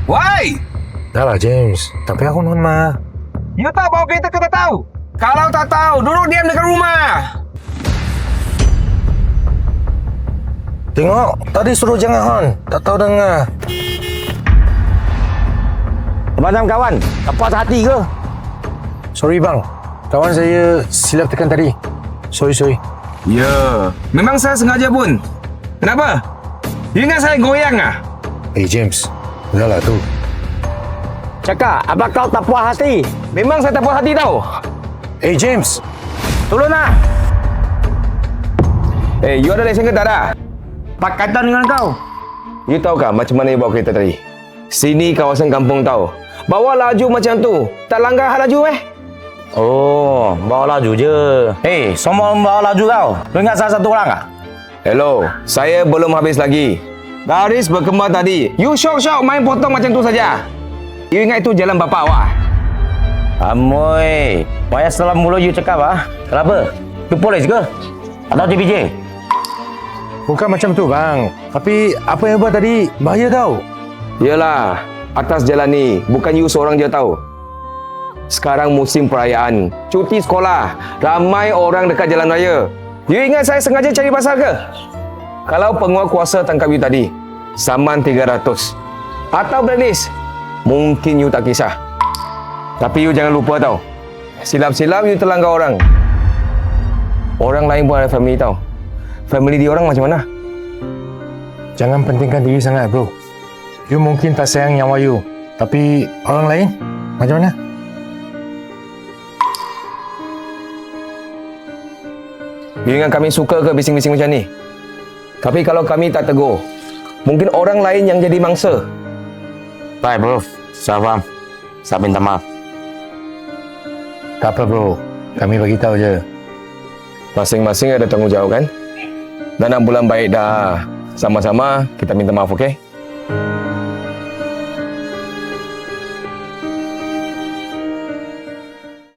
Why? Dah lah James, tak payah hunun mah. You tahu bawa kereta ke tak tahu? Kalau tak tahu, duduk diam dekat rumah. Tengok, tadi suruh jangan hon, tak tahu dengar. Macam kawan, apa hati ke? Sorry bang, kawan saya silap tekan tadi. Sorry. Ya, memang saya sengaja pun. Kenapa? You ingat saya goyang ah? James, dah lah tu. Cakap, apa kau tak puas hati? Memang saya tak puas hati tahu. James, Tolong lah. You ada lesen ke tak ada? Pakatan dengan kau. You tahu kan macam mana you bawa kereta tadi? Sini kawasan kampung tahu. Bawa laju macam tu, tak langgar hal laju Oh, bawa laju je. Semua bawa laju kau. Lu ingat salah satu orang tak? Hello, saya belum habis lagi. Garis berkembang tadi. You syok-syok main potong macam tu saja. You ingat itu jalan bapa awak? Amoy, payah salam mulu you cakap ah. Kenapa? Tu polis ke? Atau TPJ? bukan macam tu bang. Tapi apa yang buat tadi bahaya tau. Yelah, atas jalan ni bukan you seorang je tahu. Sekarang musim perayaan, cuti sekolah, ramai orang dekat jalan raya. You ingat saya sengaja cari pasal ke? Kalau penguasa tangkap you tadi, saman 300. Atau blacklist, mungkin you tak kisah. Tapi you jangan lupa tau, silap-silap you terlanggar orang. Orang lain pun ada family tau. Family dia orang macam mana? Jangan pentingkan diri sangat bro. You mungkin tak sayang nyawa you, tapi orang lain macam mana? You ingat kami suka ke bising-bising macam ni? Tapi kalau kami tak tegur, mungkin orang lain yang jadi mangsa. Baik bro, saya faham. Saya minta maaf. Tak apa bro, kami bagi tahu je. Masing-masing ada tanggungjawab kan? Dan nak bulan baik dah. Sama-sama kita minta maaf, okey?